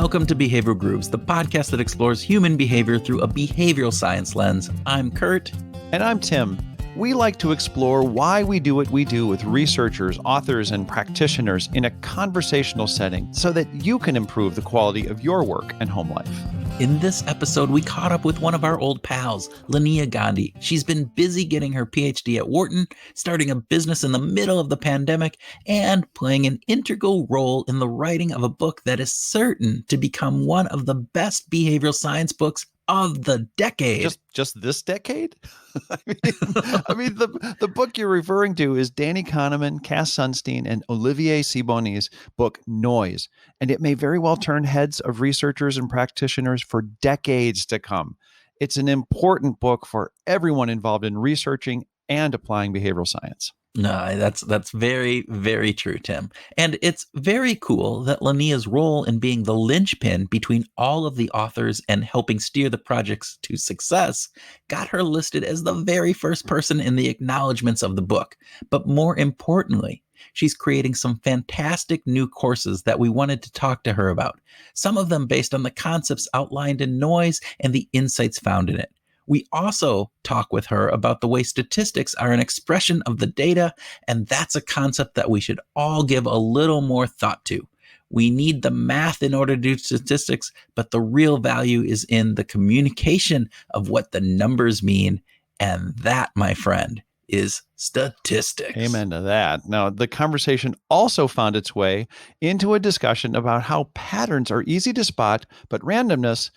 Welcome to Behavioral Grooves, the podcast that explores human behavior through a behavioral science lens. I'm Kurt. And I'm Tim. We like to explore why we do what we do with researchers, authors, and practitioners in a conversational setting so that you can improve the quality of your work and home life. In this episode, we caught up with one of our old pals, Linnea Gandhi. She's been busy getting her PhD at Wharton, starting a business in the middle of the pandemic, and playing an integral role in the writing of a book that is certain to become one of the best behavioral science books of the decade. Just this decade? I mean, the book you're referring to is Danny Kahneman, Cass Sunstein, and Olivier Siboney's book, Noise. And it may very well turn heads of researchers and practitioners for decades to come. It's an important book for everyone involved in researching and applying behavioral science. No, that's very, very true, Tim. And it's very cool that Linnea's role in being the linchpin between all of the authors and helping steer the projects to success got her listed as the very first person in the acknowledgments of the book. But more importantly, she's creating some fantastic new courses that we wanted to talk to her about, some of them based on the concepts outlined in Noise and the insights found in it. We also talk with her about the way statistics are an expression of the data, and that's a concept that we should all give a little more thought to. We need the math in order to do statistics, but the real value is in the communication of what the numbers mean, and that, my friend, is statistics. Amen to that. Now, the conversation also found its way into a discussion about how patterns are easy to spot, but randomness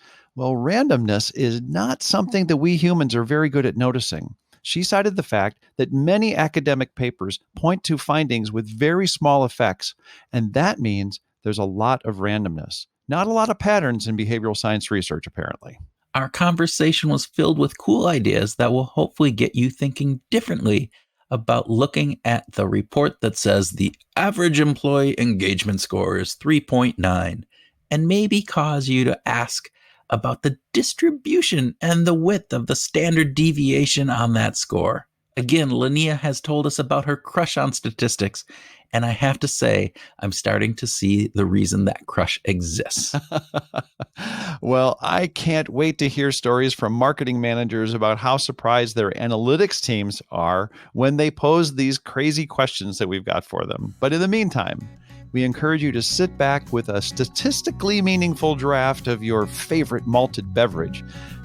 is not something that we humans are very good at noticing. She cited the fact that many academic papers point to findings with very small effects, and that means there's a lot of randomness, not a lot of patterns in behavioral science research, apparently. Our conversation was filled with cool ideas that will hopefully get you thinking differently about looking at the report that says the average employee engagement score is 3.9, and maybe cause you to ask about the distribution and the width of the standard deviation on that score. Again, Linnea has told us about her crush on statistics, and I have to say, I'm starting to see the reason that crush exists. Well, I can't wait to hear stories from marketing managers about how surprised their analytics teams are when they pose these crazy questions that we've got for them. But in the meantime, we encourage you to sit back with a statistically meaningful draft of your favorite malted beverage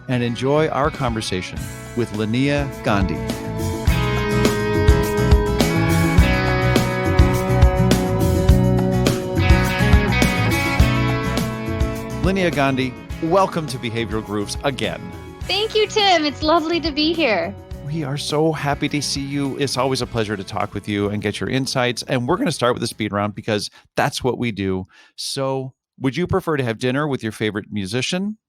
and enjoy our conversation with Linnea Gandhi. Linnea Gandhi, welcome to Behavioral Grooves again. Thank you, Tim. It's lovely to be here. We are so happy to see you. It's always a pleasure to talk with you and get your insights. And we're going to start with a speed round because that's what we do. So would you prefer to have dinner with your favorite musician,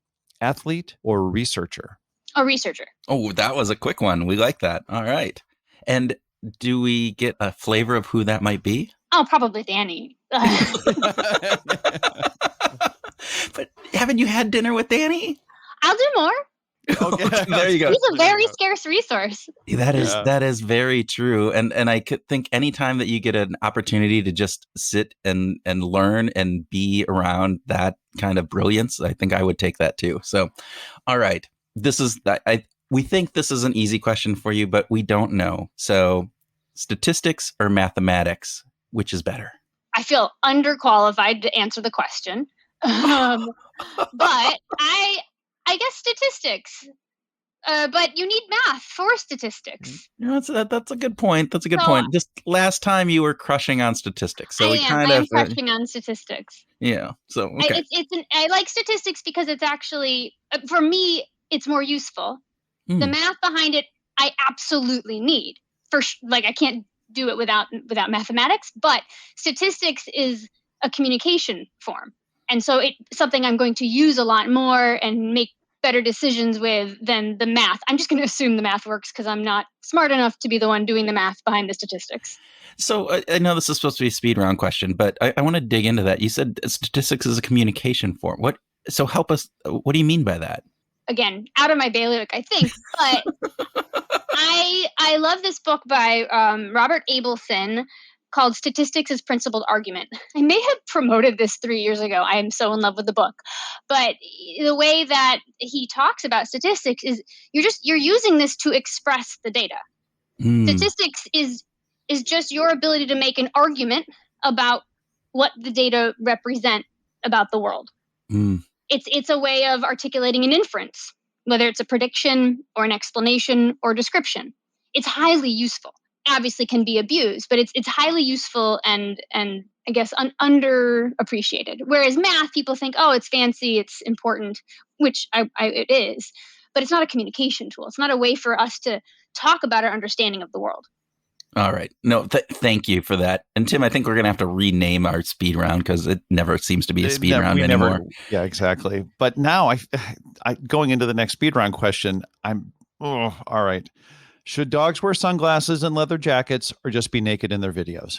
athlete, or researcher? A researcher. Oh, that was a quick one. We like that. All right. And do we get a flavor of who that might be? Oh, probably Danny. But haven't you had dinner with Danny? I'll do more. Okay, there you go. He's a very scarce resource. That is very true. And I could think anytime that you get an opportunity to just sit and learn and be around that kind of brilliance, I think I would take that too. So, all right. We think this is an easy question for you, but we don't know. So statistics or mathematics, which is better? I feel underqualified to answer the question. But I guess statistics, but you need math for statistics. No, that's a good point. That's a good point. Just last time you were crushing on statistics, so I am crushing on statistics. Yeah. So okay. I like statistics because it's actually for me it's more useful. The math behind it, I absolutely need. I can't do it without mathematics, but statistics is a communication form. And so it's something I'm going to use a lot more and make better decisions with than the math. I'm just going to assume the math works because I'm not smart enough to be the one doing the math behind the statistics. So I know this is supposed to be a speed round question, but I want to dig into that. You said statistics is a communication form. So help us. What do you mean by that? Again, out of my bailiwick, I think, but I love this book by Robert Abelson called Statistics as Principled Argument. I may have promoted this 3 years ago. I am so in love with the book. But the way that he talks about statistics is you're using this to express the data. Statistics is just your ability to make an argument about what the data represent about the world. It's a way of articulating an inference, whether it's a prediction or an explanation or description. It's highly useful. Obviously can be abused, but it's highly useful and I guess underappreciated. Whereas math, people think, oh, it's fancy, it's important, which it is, but it's not a communication tool. It's not a way for us to talk about our understanding of the world. All right. No, thank you for that. And Tim, I think we're going to have to rename our speed round because it never seems to be a speed round anymore. Yeah, exactly. But now I going into the next speed round question, all right. Should dogs wear sunglasses and leather jackets or just be naked in their videos?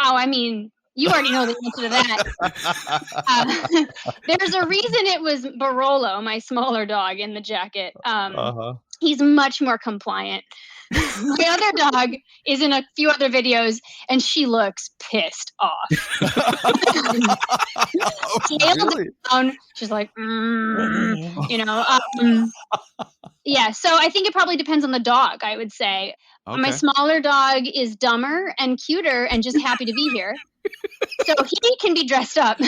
Oh, I mean, you already know the answer to that. There's a reason it was Barolo, my smaller dog, in the jacket. He's much more compliant. My other dog is in a few other videos, and she looks pissed off. Really? Down, she's like, yeah. So I think it probably depends on the dog, I would say. Okay. My smaller dog is dumber and cuter and just happy to be here. So he can be dressed up.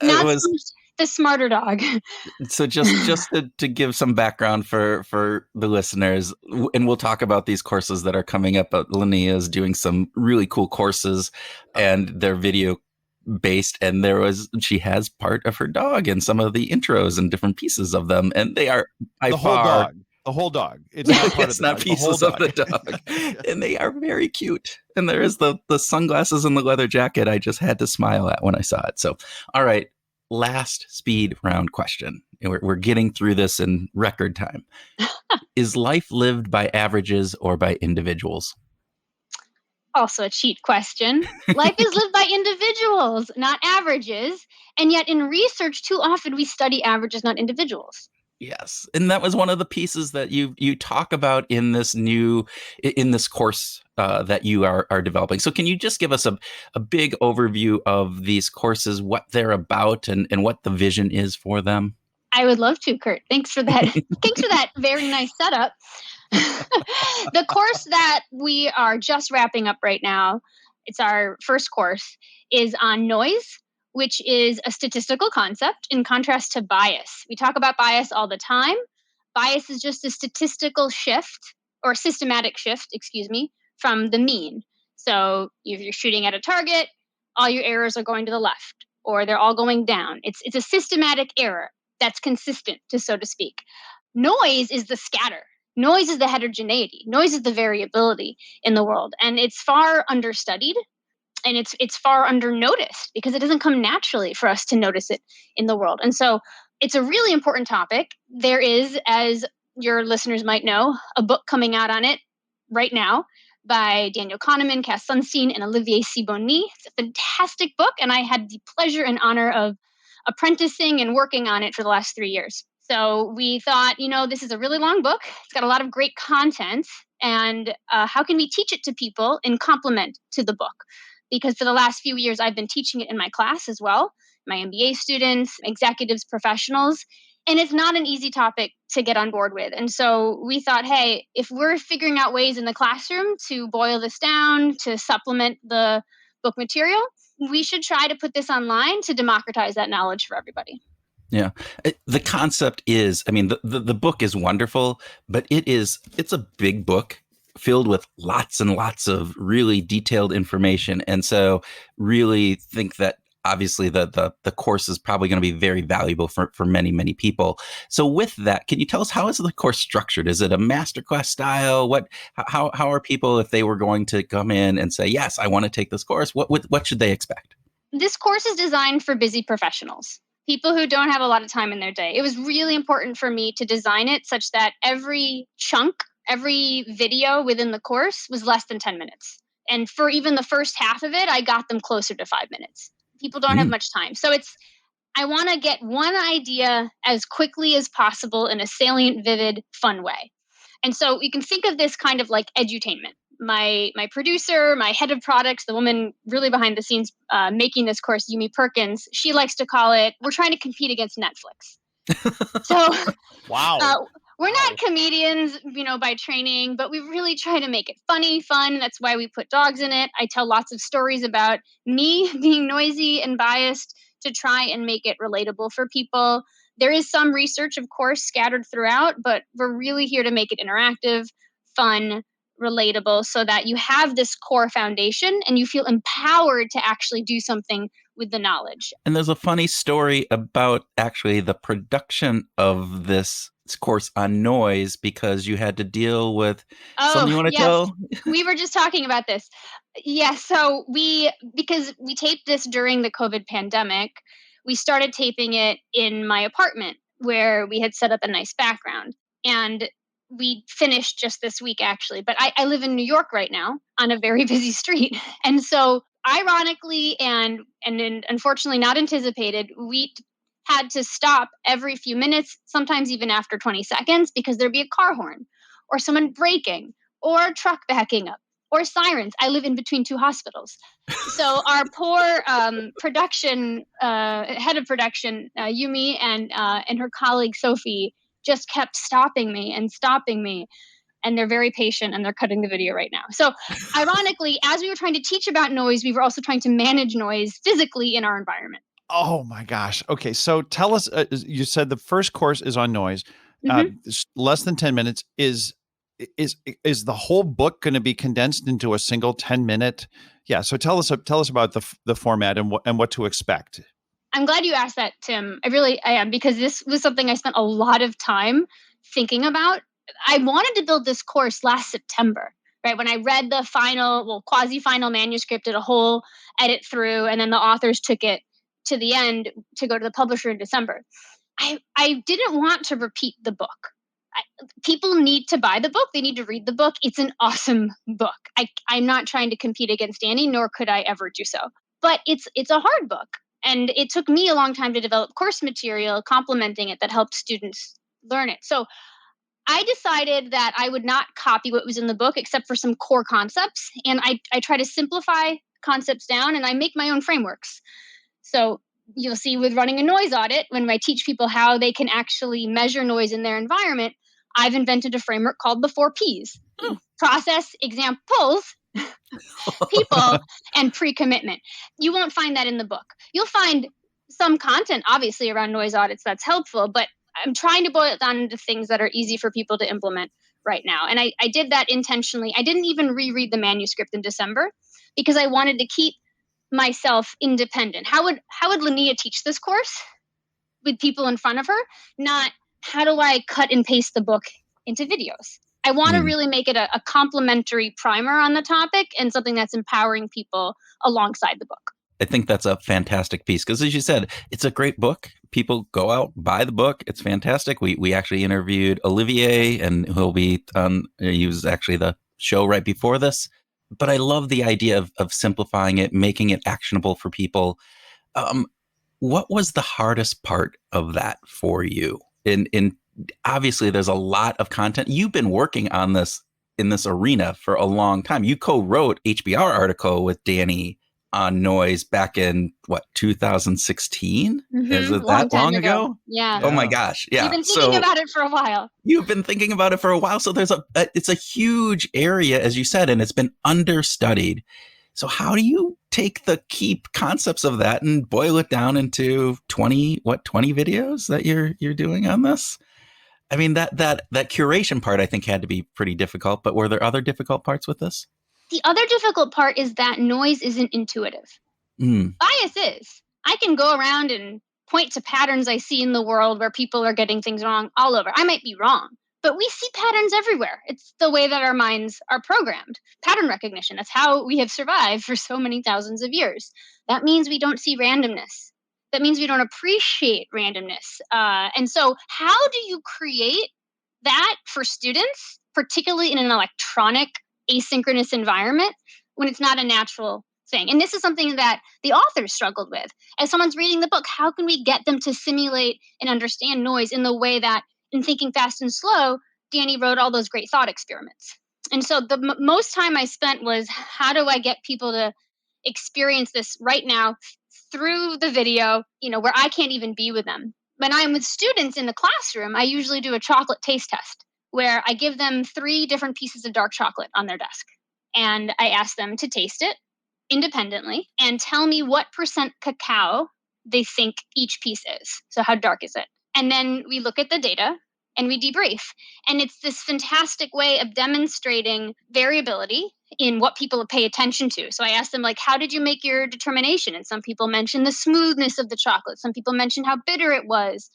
Not the smarter dog. So just to give some background for the listeners, and we'll talk about these courses that are coming up. But Linnea is doing some really cool courses, and they're video based. And she has part of her dog in some of the intros and different pieces of them, and they are by far the whole dog. It's not part it's of the not dog. pieces of the dog, and they are very cute. And there is the sunglasses and the leather jacket. I just had to smile at when I saw it. So, all right. Last speed round question. We're getting through this in record time. Is life lived by averages or by individuals? Also a cheat question. Life is lived by individuals, not averages. And yet in research, too often we study averages, not individuals. Yes. And that was one of the pieces that you talk about in this course that you are developing. So can you just give us a big overview of these courses, what they're about and what the vision is for them? I would love to, Kurt. Thanks for that. Thanks for that very nice setup. The course that we are just wrapping up right now, it's our first course, is on noise, which is a statistical concept in contrast to bias. We talk about bias all the time. Bias is just a statistical shift or systematic shift, from the mean. So if you're shooting at a target, all your errors are going to the left or they're all going down. It's a systematic error that's consistent, so to speak. Noise is the scatter. Noise is the heterogeneity. Noise is the variability in the world. And it's far understudied. And it's far under noticed because it doesn't come naturally for us to notice it in the world. And so it's a really important topic. There is, as your listeners might know, a book coming out on it right now by Daniel Kahneman, Cass Sunstein, and Olivier Sibony. It's a fantastic book, and I had the pleasure and honor of apprenticing and working on it for the last 3 years. So we thought, this is a really long book. It's got a lot of great content, and how can we teach it to people in complement to the book? Because for the last few years, I've been teaching it in my class as well, my MBA students, executives, professionals, and it's not an easy topic to get on board with. And so we thought, hey, if we're figuring out ways in the classroom to boil this down, to supplement the book material, we should try to put this online to democratize that knowledge for everybody. Yeah. The concept is, the book is wonderful, but it's a big book filled with lots and lots of really detailed information. And so really think that obviously the course is probably going to be very valuable for many, many people. So with that, can you tell us how is the course structured? Is it a masterclass style? How are people, if they were going to come in and say, yes, I want to take this course, what should they expect? This course is designed for busy professionals, people who don't have a lot of time in their day. It was really important for me to design it such that every video within the course was less than 10 minutes. And for even the first half of it, I got them closer to 5 minutes. People don't have much time. So I want to get one idea as quickly as possible in a salient, vivid, fun way. And so you can think of this kind of like edutainment. my producer, my head of products, the woman really behind the scenes making this course, Yumi Perkins, she likes to call it, we're trying to compete against Netflix. So Wow. we're not comedians, by training, but we really try to make it funny, fun. That's why we put dogs in it. I tell lots of stories about me being noisy and biased to try and make it relatable for people. There is some research, of course, scattered throughout, but we're really here to make it interactive, fun, relatable, so that you have this core foundation and you feel empowered to actually do something with the knowledge. And there's a funny story about actually the production of this course on noise, because you had to deal with something you want to tell? We were just talking about this. Yes. So because we taped this during the COVID pandemic, we started taping it in my apartment where we had set up a nice background. And we finished just this week, actually. But I live in New York right now on a very busy street. And so ironically and unfortunately not anticipated, we had to stop every few minutes, sometimes even after 20 seconds, because there'd be a car horn or someone braking or a truck backing up or sirens. I live in between two hospitals. So our poor production head of production, Yumi, and her colleague, Sophie, just kept stopping me. And they're very patient, and they're cutting the video right now. So ironically, as we were trying to teach about noise, we were also trying to manage noise physically in our environment. Oh my gosh. Okay. So tell us, you said the first course is on noise, less than 10 minutes. Is the whole book going to be condensed into a single 10-minute? Yeah. So tell us about the format and what to expect. I'm glad you asked that, Tim. I am, because this was something I spent a lot of time thinking about. I wanted to build this course last September, right? When I read the quasi-final manuscript, did a whole edit through, and then the authors took it to the end to go to the publisher in December. I didn't want to repeat the book. People need to buy the book. They need to read the book. It's an awesome book. I'm not trying to compete against Danny, nor could I ever do so. But it's a hard book. And it took me a long time to develop course material complementing it that helped students learn it. So I decided that I would not copy what was in the book except for some core concepts. And I try to simplify concepts down, and I make my own frameworks. So you'll see with running a noise audit, when I teach people how they can actually measure noise in their environment, I've invented a framework called the 4 Ps. Process, examples, people, and pre-commitment. You won't find that in the book. You'll find some content, obviously, around noise audits that's helpful, but I'm trying to boil it down into things that are easy for people to implement right now. And I did that intentionally. I didn't even reread the manuscript in December because I wanted to keep myself independent. How would Linnea teach this course with people in front of her? Not how do I cut and paste the book into videos? I want to really make it a complimentary primer on the topic and something that's empowering people alongside the book. I think that's a fantastic piece because, as you said, it's a great book. People go out, buy the book. It's fantastic. We actually interviewed Olivier, and who'll be on, he was actually the show right before this. But I love the idea of simplifying it, making it actionable for people. What was the hardest part of that for you? In obviously, there's a lot of content. You've been working on this in this arena for a long time. You co-wrote HBR article with Danny on noise back in 2016? Is it that long ago? Yeah. Oh my gosh. Yeah. You've been thinking about it for a while. You've been thinking about it for a while. So it's a huge area, as you said, and it's been understudied. So how do you take the key concepts of that and boil it down into 20 videos that you're doing on this? I mean, that curation part, I think, had to be pretty difficult, but were there other difficult parts with this? The other difficult part is that noise isn't intuitive. Bias is. I can go around and point to patterns I see in the world where people are getting things wrong all over. I might be wrong, but we see patterns everywhere. It's the way that our minds are programmed. Pattern recognition. That's how we have survived for so many thousands of years. That means we don't see randomness. That means we don't appreciate randomness. And so how do you create that for students, particularly in an electronic asynchronous environment, when it's not a natural thing? And this is something that the authors struggled with. As someone's reading the book, how can we get them to simulate and understand noise in the way that, in Thinking Fast and Slow, Danny wrote all those great thought experiments? And so the most time I spent was, how do I get people to experience this right now through the video, where I can't even be with them. When I'm with students in the classroom, I usually do a chocolate taste test where I give them 3 different pieces of dark chocolate on their desk. And I ask them to taste it independently and tell me what percent cacao they think each piece is. So how dark is it? And then we look at the data and we debrief. And it's this fantastic way of demonstrating variability in what people pay attention to. So I asked them, like, how did you make your determination? And some people mentioned the smoothness of the chocolate. Some people mentioned how bitter it was.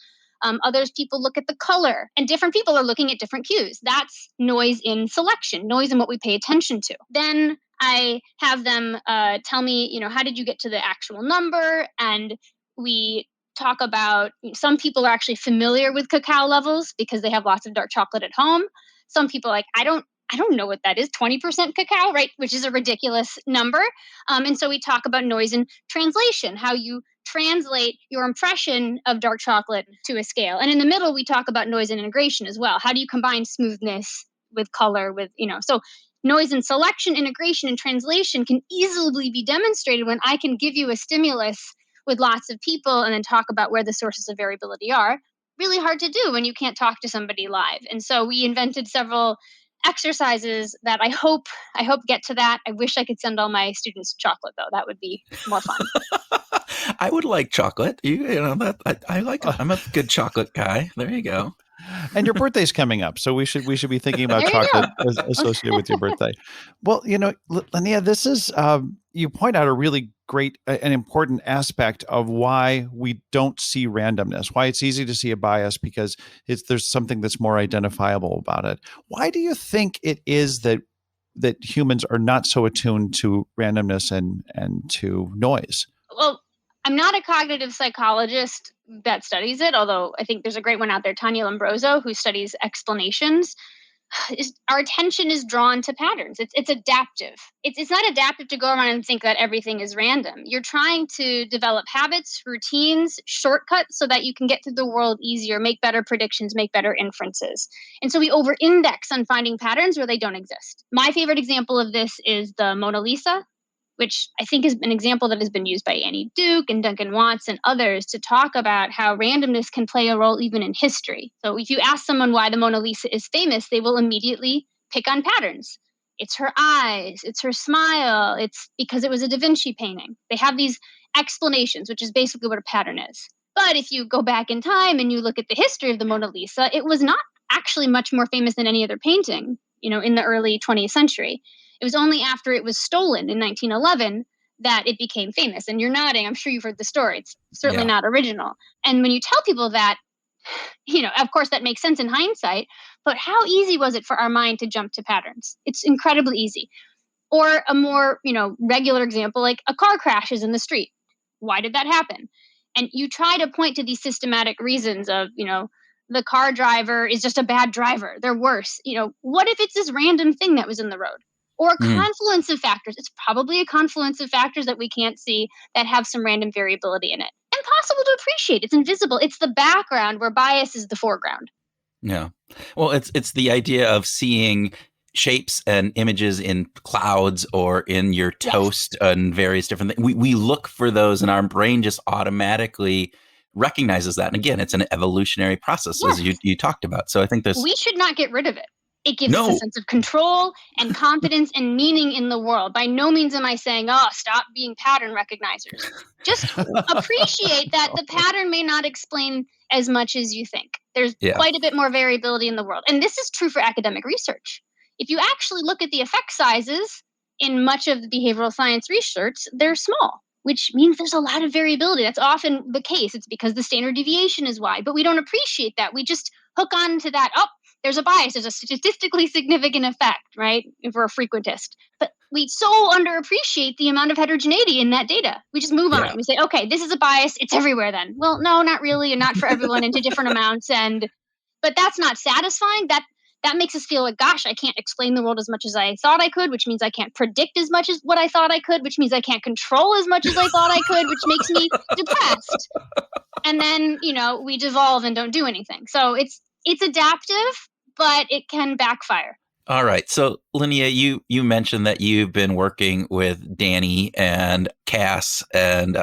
Others people look at the color, and different people are looking at different cues. That's noise in selection, noise in what we pay attention to. Then I have them tell me, how did you get to the actual number? And we talk about, some people are actually familiar with cacao levels because they have lots of dark chocolate at home. Some people are like, I don't know what that is, 20% cacao, right? Which is a ridiculous number. And so we talk about noise and translation, how you translate your impression of dark chocolate to a scale. And in the middle, we talk about noise and integration as well. How do you combine smoothness with color with, so noise and selection, integration, and translation can easily be demonstrated when I can give you a stimulus with lots of people and then talk about where the sources of variability are. Really hard to do when you can't talk to somebody live. And so we invented several exercises that I hope get to that. I wish I could send all my students chocolate, though. That would be more fun. I would like chocolate. That I like. I'm a good chocolate guy. There you go. And your birthday's coming up, so we should be thinking about chocolate associated with your birthday. Well, Linnea, this is you point out a really great and important aspect of why we don't see randomness, why it's easy to see a bias because there's something that's more identifiable about it. Why do you think it is that humans are not so attuned to randomness and to noise? Well, I'm not a cognitive psychologist that studies it, although I think there's a great one out there, Tanya Lombroso, who studies explanations. Our attention is drawn to patterns. It's adaptive. It's not adaptive to go around and think that everything is random. You're trying to develop habits, routines, shortcuts so that you can get through the world easier, make better predictions, make better inferences. And so we over-index on finding patterns where they don't exist. My favorite example of this is the Mona Lisa, which I think is an example that has been used by Annie Duke and Duncan Watts and others to talk about how randomness can play a role even in history. So if you ask someone why the Mona Lisa is famous, they will immediately pick on patterns. It's her eyes, it's her smile, it's because it was a Da Vinci painting. They have these explanations, which is basically what a pattern is. But if you go back in time and you look at the history of the Mona Lisa, it was not actually much more famous than any other painting, in the early 20th century. It was only after it was stolen in 1911 that it became famous. And you're nodding. I'm sure you've heard the story. It's certainly not original. And when you tell people that, of course, that makes sense in hindsight. But how easy was it for our mind to jump to patterns? It's incredibly easy. Or a more, regular example, like a car crashes in the street. Why did that happen? And you try to point to these systematic reasons of, the car driver is just a bad driver. They're worse. What if it's this random thing that was in the road? Or a confluence of factors. It's probably a confluence of factors that we can't see that have some random variability in it. Impossible to appreciate. It's invisible. It's the background where bias is the foreground. Yeah. Well, it's the idea of seeing shapes and images in clouds or in your toast and various different things. We look for those and our brain just automatically recognizes that. And again, it's an evolutionary process as you talked about. So I think we should not get rid of it. It gives us a sense of control and confidence and meaning in the world. By no means am I saying, stop being pattern recognizers. Just appreciate that the pattern may not explain as much as you think. There's quite a bit more variability in the world. And this is true for academic research. If you actually look at the effect sizes in much of the behavioral science research, they're small, which means there's a lot of variability. That's often the case. It's because the standard deviation is wide. But we don't appreciate that. We just hook on to that. There's a bias. There's a statistically significant effect, right? If we're a frequentist. But we so underappreciate the amount of heterogeneity in that data. We just move on. We say, okay, this is a bias. It's everywhere then. Well, no, not really. And not for everyone and to different amounts. But that's not satisfying. That makes us feel like, gosh, I can't explain the world as much as I thought I could, which means I can't predict as much as what I thought I could, which means I can't control as much as I thought I could, which makes me depressed. And then, we devolve and don't do anything. So it's adaptive, but it can backfire. All right. So, Linnea, you mentioned that you've been working with Danny and Cass and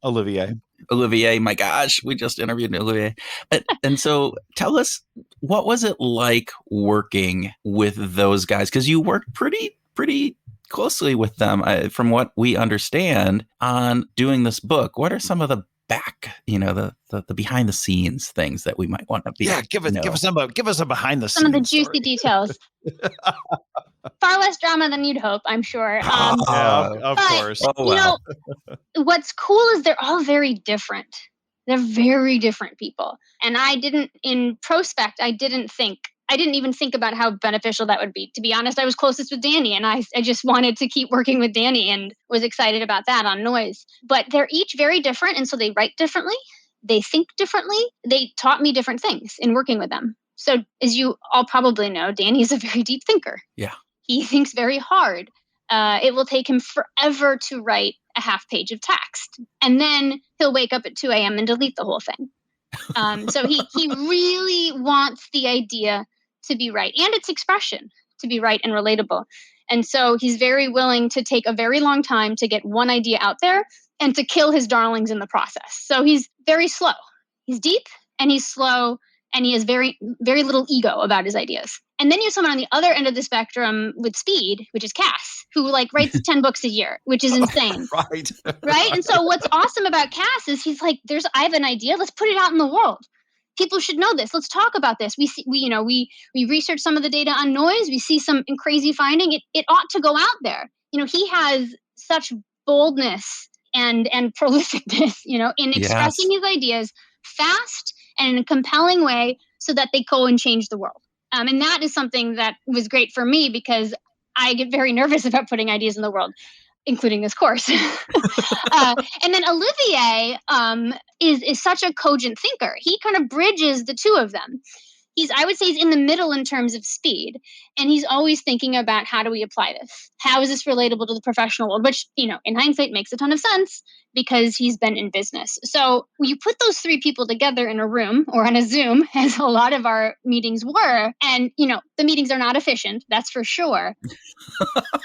Olivier. Olivier. My gosh, we just interviewed Olivier. And so tell us, what was it like working with those guys? Because you worked pretty closely with them, from what we understand, on doing this book. What are some of the the behind the scenes things that we might want to be give us a behind the scenes. Some of the juicy details. Far less drama than you'd hope, I'm sure. Of course. Oh, wow. What's cool is they're all very different. They're very different people. And I didn't even think about how beneficial that would be. To be honest, I was closest with Danny, and I just wanted to keep working with Danny and was excited about that on Noise. But they're each very different, and so they write differently. They think differently. They taught me different things in working with them. So as you all probably know, Danny is a very deep thinker. Yeah. He thinks very hard. It will take him forever to write a half page of text. And then he'll wake up at 2 a.m. and delete the whole thing. So he really wants the idea to be right and its expression to be right and relatable. And so he's very willing to take a very long time to get one idea out there and to kill his darlings in the process. So he's very slow. He's deep and he's slow and he has very, very little ego about his ideas. And then you have someone on the other end of the spectrum with speed, which is Cass, who writes 10 books a year, which is insane. Right. Right. And so what's awesome about Cass is he's like, I have an idea. Let's put it out in the world. People should know this. Let's talk about this. We research some of the data on noise. We see some crazy finding. It ought to go out there. He has such boldness and prolificness, in expressing his ideas fast and in a compelling way so that they go and change the world. And that is something that was great for me because I get very nervous about putting ideas in the world, including this course. And then Olivier is such a cogent thinker. He kind of bridges the two of them. I would say he's in the middle in terms of speed. And he's always thinking about how do we apply this? How is this relatable to the professional world? Which, in hindsight makes a ton of sense because he's been in business. So you put those three people together in a room or on a Zoom, as a lot of our meetings were. And, the meetings are not efficient, that's for sure.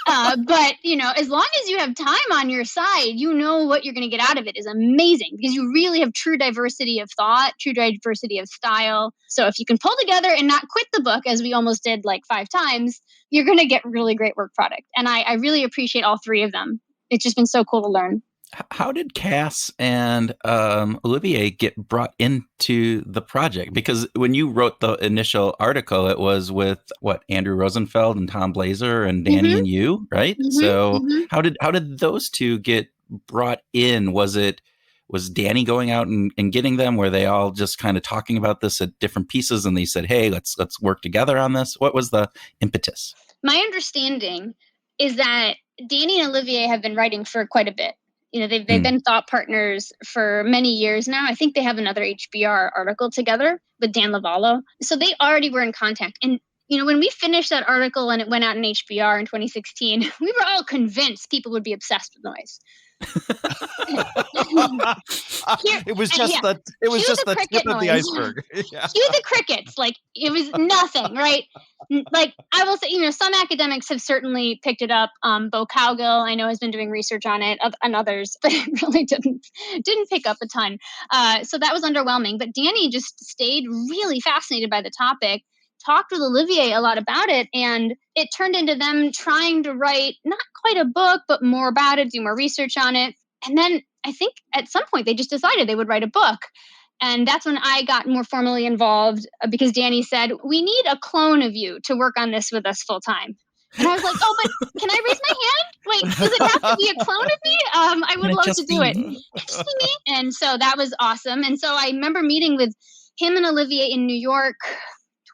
But, as long as you have time on your side, what you're going to get out of it is amazing because you really have true diversity of thought, true diversity of style. So if you can pull together and not quit the book, as we almost did 5 times, you're going to get really great work product. And I really appreciate all three of them. It's just been so cool to learn. How did Cass and Olivier get brought into the project? Because when you wrote the initial article, it was with Andrew Rosenfeld and Tom Blazer and Danny and you, right? So how did those two get brought in? Was Danny going out and getting them? Were they all just kind of talking about this at different pieces and they said, hey, let's work together on this? What was the impetus? My understanding is that Danny and Olivier have been writing for quite a bit. They've been thought partners for many years now. I think they have another HBR article together with Dan Lavallo. So they already were in contact. And, when we finished that article and it went out in HBR in 2016, we were all convinced people would be obsessed with noise. It was just the tip of the iceberg. Yeah. Cue the crickets. It was nothing, right? I will say, some academics have certainly picked it up. Bo Cowgill, I know, has been doing research on it, and others, but it really didn't pick up a ton. So that was underwhelming. But Danny just stayed really fascinated by the topic, talked with Olivier a lot about it, and it turned into them trying to write not quite a book, but more about it, do more research on it. And then I think at some point they just decided they would write a book. And that's when I got more formally involved because Danny said, we need a clone of you to work on this with us full time. And I was like, oh, but can I raise my hand? Wait, does it have to be a clone of me? I would love to do it. Just be me. And so that was awesome. And so I remember meeting with him and Olivier in New York,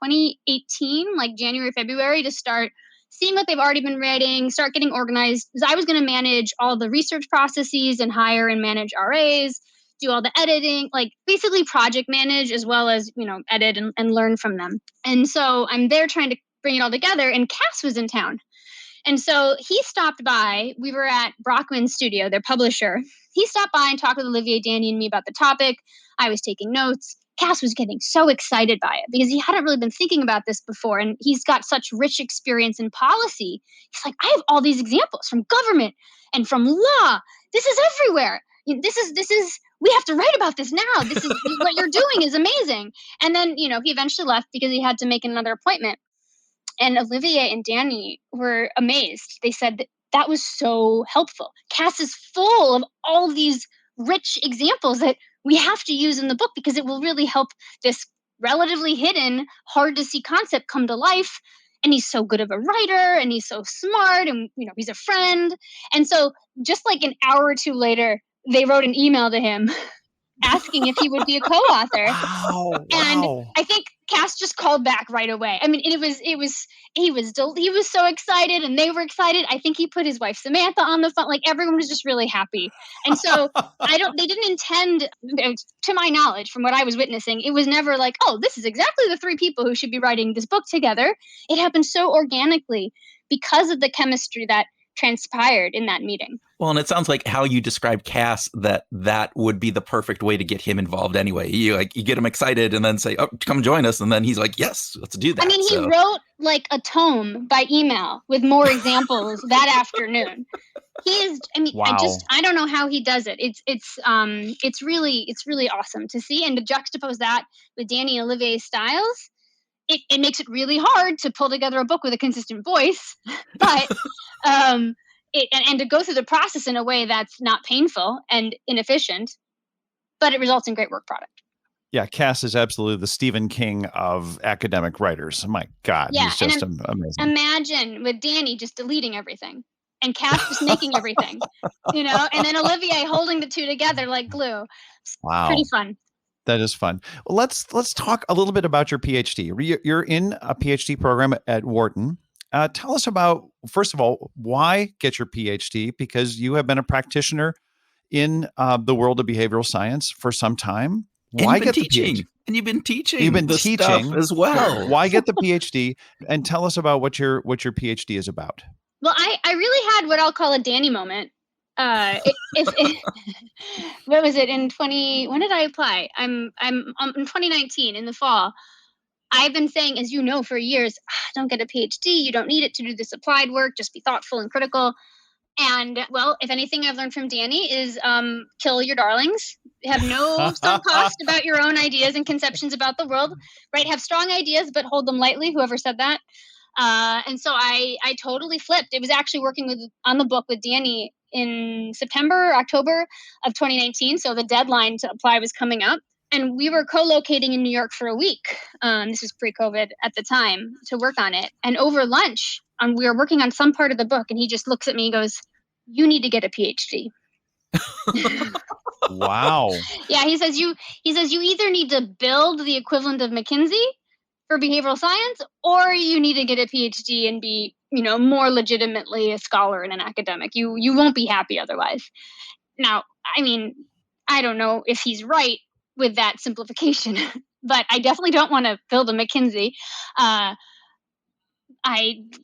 2018, January, February, to start seeing what they've already been writing, start getting organized. Because I was going to manage all the research processes and hire and manage RAs, do all the editing, basically project manage as well as, edit and learn from them. And so I'm there trying to bring it all together, and Cass was in town. And so he stopped by. We were at Brockman's studio, their publisher. He stopped by and talked with Olivier, Danny, and me about the topic. I was taking notes. Cass was getting so excited by it because he hadn't really been thinking about this before. And he's got such rich experience in policy. He's like, I have all these examples from government and from law. This is everywhere. This is, we have to write about this now. This is what you're doing is amazing. And then, he eventually left because he had to make another appointment. And Olivier and Danny were amazed. They said that was so helpful. Cass is full of all these rich examples that we have to use in the book because it will really help this relatively hidden, hard to see concept come to life. And he's so good of a writer and he's so smart and, he's a friend. And so just like an hour or two later, they wrote an email to him asking if he would be a co-author. Wow, and wow. I think Cass just called back right away. I mean, he was so excited and they were excited. I think he put his wife Samantha on the phone. Like everyone was just really happy. And so they didn't intend, to my knowledge, from what I was witnessing, it was never like, oh, this is exactly the three people who should be writing this book together. It happened so organically because of the chemistry that transpired in that meeting. Well, and it sounds like how you described Cass, that would be the perfect way to get him involved anyway. You get him excited and then say, oh, come join us. And then he's like, yes, let's do that. I mean, he wrote like a tome by email with more examples that afternoon. He is, wow. I don't know how he does it. It's really awesome to see. And to juxtapose that with Danny and Olivier's styles, it makes it really hard to pull together a book with a consistent voice, but and to go through the process in a way that's not painful and inefficient, but it results in great work product. Yeah, Cass is absolutely the Stephen King of academic writers. My God, he's just amazing. Imagine with Danny just deleting everything and Cass just making everything, and then Olivier holding the two together like glue. Wow. Pretty fun. That is fun. Well, let's talk a little bit about your PhD. You're in a PhD program at Wharton. Tell us about, first of all, why get your PhD? Because you have been a practitioner in the world of behavioral science for some time. Why get the PhD? And you've been teaching. You've been teaching as well. Why get the PhD? And tell us about what your PhD is about. Well, I really had what I'll call a Danny moment. What was it when did I apply? I'm in 2019 in the fall. I've been saying, as you know, for years, don't get a PhD. You don't need it to do this applied work. Just be thoughtful and critical. And well, if anything I've learned from Danny is kill your darlings. Have no sunk cost about your own ideas and conceptions about the world, right? Have strong ideas, but hold them lightly. Whoever said that. And so I totally flipped. It was actually working on the book with Danny in October of 2019. So the deadline to apply was coming up. And we were co-locating in New York for a week. This was pre-COVID at the time to work on it. And over lunch, we were working on some part of the book. And he just looks at me and goes, you need to get a PhD. Wow. Yeah, he says you either need to build the equivalent of McKinsey for behavioral science, or you need to get a PhD and be, more legitimately a scholar and an academic. You won't be happy otherwise. Now, I mean, I don't know if he's right with that simplification, but I definitely don't want to build a McKinsey. I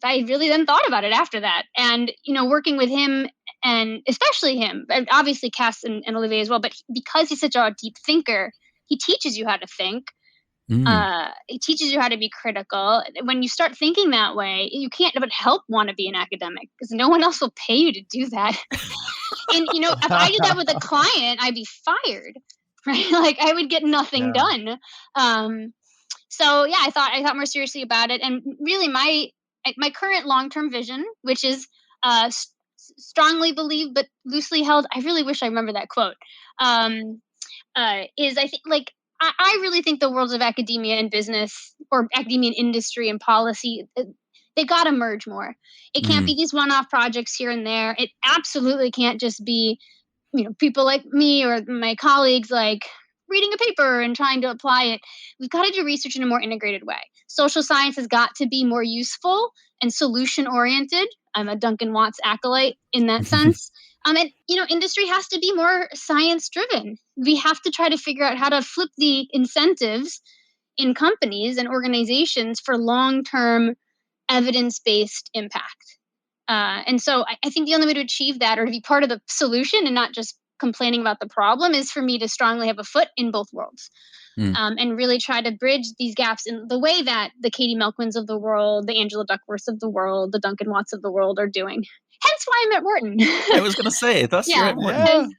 really then thought about it after that, and working with him, and especially him, and obviously Cass and Olivier as well, but because he's such a deep thinker, he teaches you how to think. It teaches you how to be critical. When you start thinking that way, you can't but help want to be an academic because no one else will pay you to do that. And if I did that with a client, I'd be fired, right? Like I would get nothing done. So yeah, I thought more seriously about it, and really my current long-term vision, which is strongly believed but loosely held. I really wish I remember that quote. Is I think like. I really think the worlds of academia and business, or academia and industry and policy, they got to merge more. It can't be these one-off projects here and there. It absolutely can't just be, people like me or my colleagues like reading a paper and trying to apply it. We've got to do research in a more integrated way. Social science has got to be more useful and solution-oriented. I'm a Duncan Watts acolyte in that sense. And industry has to be more science-driven. We have to try to figure out how to flip the incentives in companies and organizations for long-term evidence-based impact. And so I think the only way to achieve that, or to be part of the solution and not just complaining about the problem is for me to strongly have a foot in both worlds. And really try to bridge these gaps in the way that the Katie Melkwins of the world, the Angela Duckworths of the world, the Duncan Watts of the world are doing. Hence why I'm at Wharton. I was going to say, thus you're at Wharton.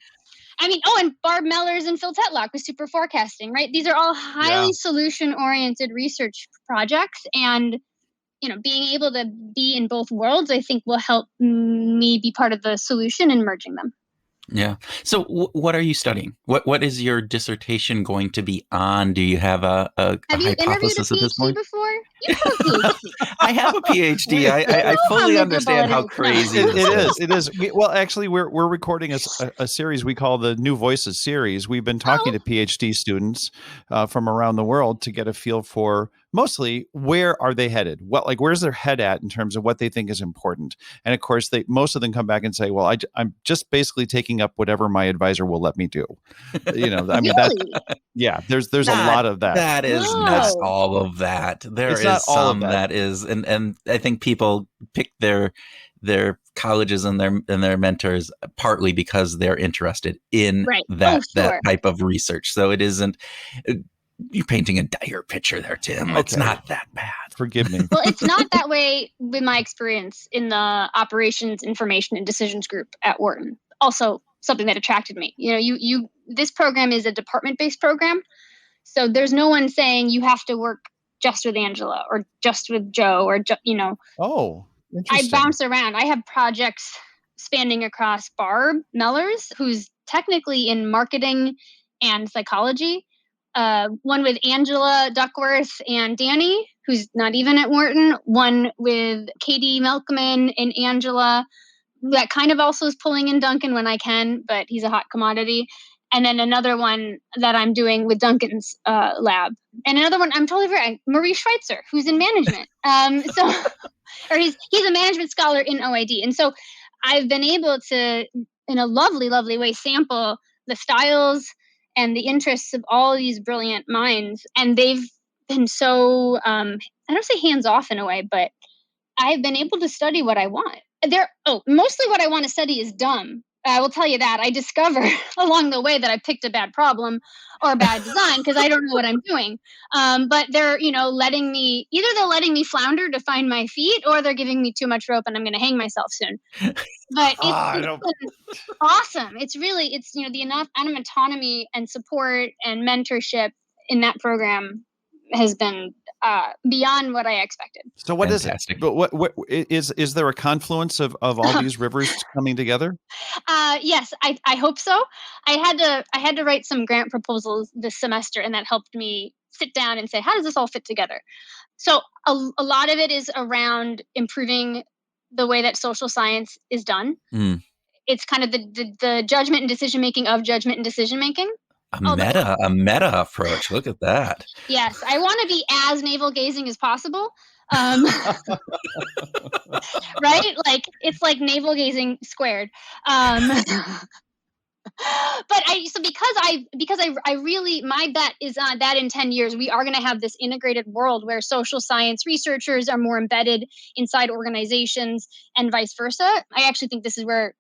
Yeah. And Barb Mellers and Phil Tetlock with super forecasting, right? These are all highly solution-oriented research projects. And, being able to be in both worlds, I think will help me be part of the solution in merging them. Yeah. So what are you studying? What is your dissertation going to be on? Do you have a hypothesis at this point? Before? You have a PhD. I have a PhD. I fully understand how crazy it is. Actually, we're recording a series we call the New Voices series. We've been talking to PhD students from around the world to get a feel for mostly where are they headed? Where's their head at in terms of what they think is important? And of course, most of them come back and say, well, I'm just basically taking up whatever my advisor will let me do. There's a lot of that. That is not all of that. There is some that is, and I think people pick their colleges and their mentors partly because they're interested in that type of research. So it isn't. You're painting a dire picture there, Tim. Okay. It's not that bad. Forgive me. Well, it's not that way with my experience in the operations, information, and decisions group at Wharton. Also, something that attracted me. This program is a department-based program, so there's no one saying you have to work just with Angela or just with Joe or Oh, I interesting. bounce around. I have projects spanning across Barb Mellers, who's technically in marketing and psychology. One with Angela Duckworth and Danny, who's not even at Wharton. One with Katie Melkman and Angela, that kind of also is pulling in Duncan when I can, but he's a hot commodity. And then another one that I'm doing with Duncan's lab. And another one, I'm totally forgetting, Marie Schweitzer, who's in management. He's a management scholar in OID. And so I've been able to, in a lovely, lovely way, sample the styles and the interests of all these brilliant minds. And they've been so, I don't say hands off in a way, but I've been able to study what I want. Mostly what I want to study is dumb. I will tell you that. I discover along the way that I picked a bad problem or a bad design because I don't know what I'm doing. But they're, letting me flounder to find my feet, or they're giving me too much rope and I'm going to hang myself soon. But it's awesome. It's the enough autonomy and support and mentorship in that program has been beyond what I expected. So what Fantastic. Is it? But what is there a confluence of all these rivers coming together? Yes, I hope so. I had to write some grant proposals this semester, and that helped me sit down and say, how does this all fit together? So a lot of it is around improving the way that social science is done. It's kind of the judgment and decision making of judgment and decision making. A meta approach. Look at that. Yes, I want to be as navel gazing as possible. Right? It's like navel gazing squared. But because I really, my bet is that in 10 years, we are going to have this integrated world where social science researchers are more embedded inside organizations and vice versa. I actually think this is where,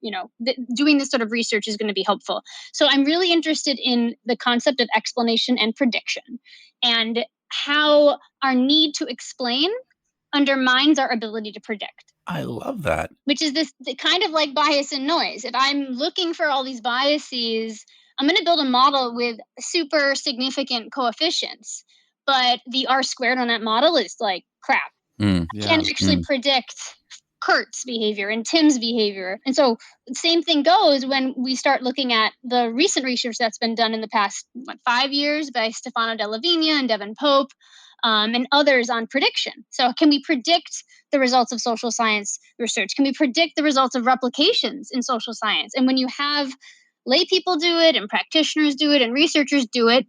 doing this sort of research is going to be helpful. So I'm really interested in the concept of explanation and prediction and how our need to explain undermines our ability to predict. I love that. Which is this kind of like bias and noise. If I'm looking for all these biases, I'm going to build a model with super significant coefficients, but the R squared on that model is like crap. I can't actually predict Kurt's behavior and Tim's behavior. And so the same thing goes when we start looking at the recent research that's been done in the past 5 years by Stefano Della Vigna and Devin Pope. And others on prediction. So can we predict the results of social science research? Can we predict the results of replications in social science? And when you have lay people do it and practitioners do it and researchers do it,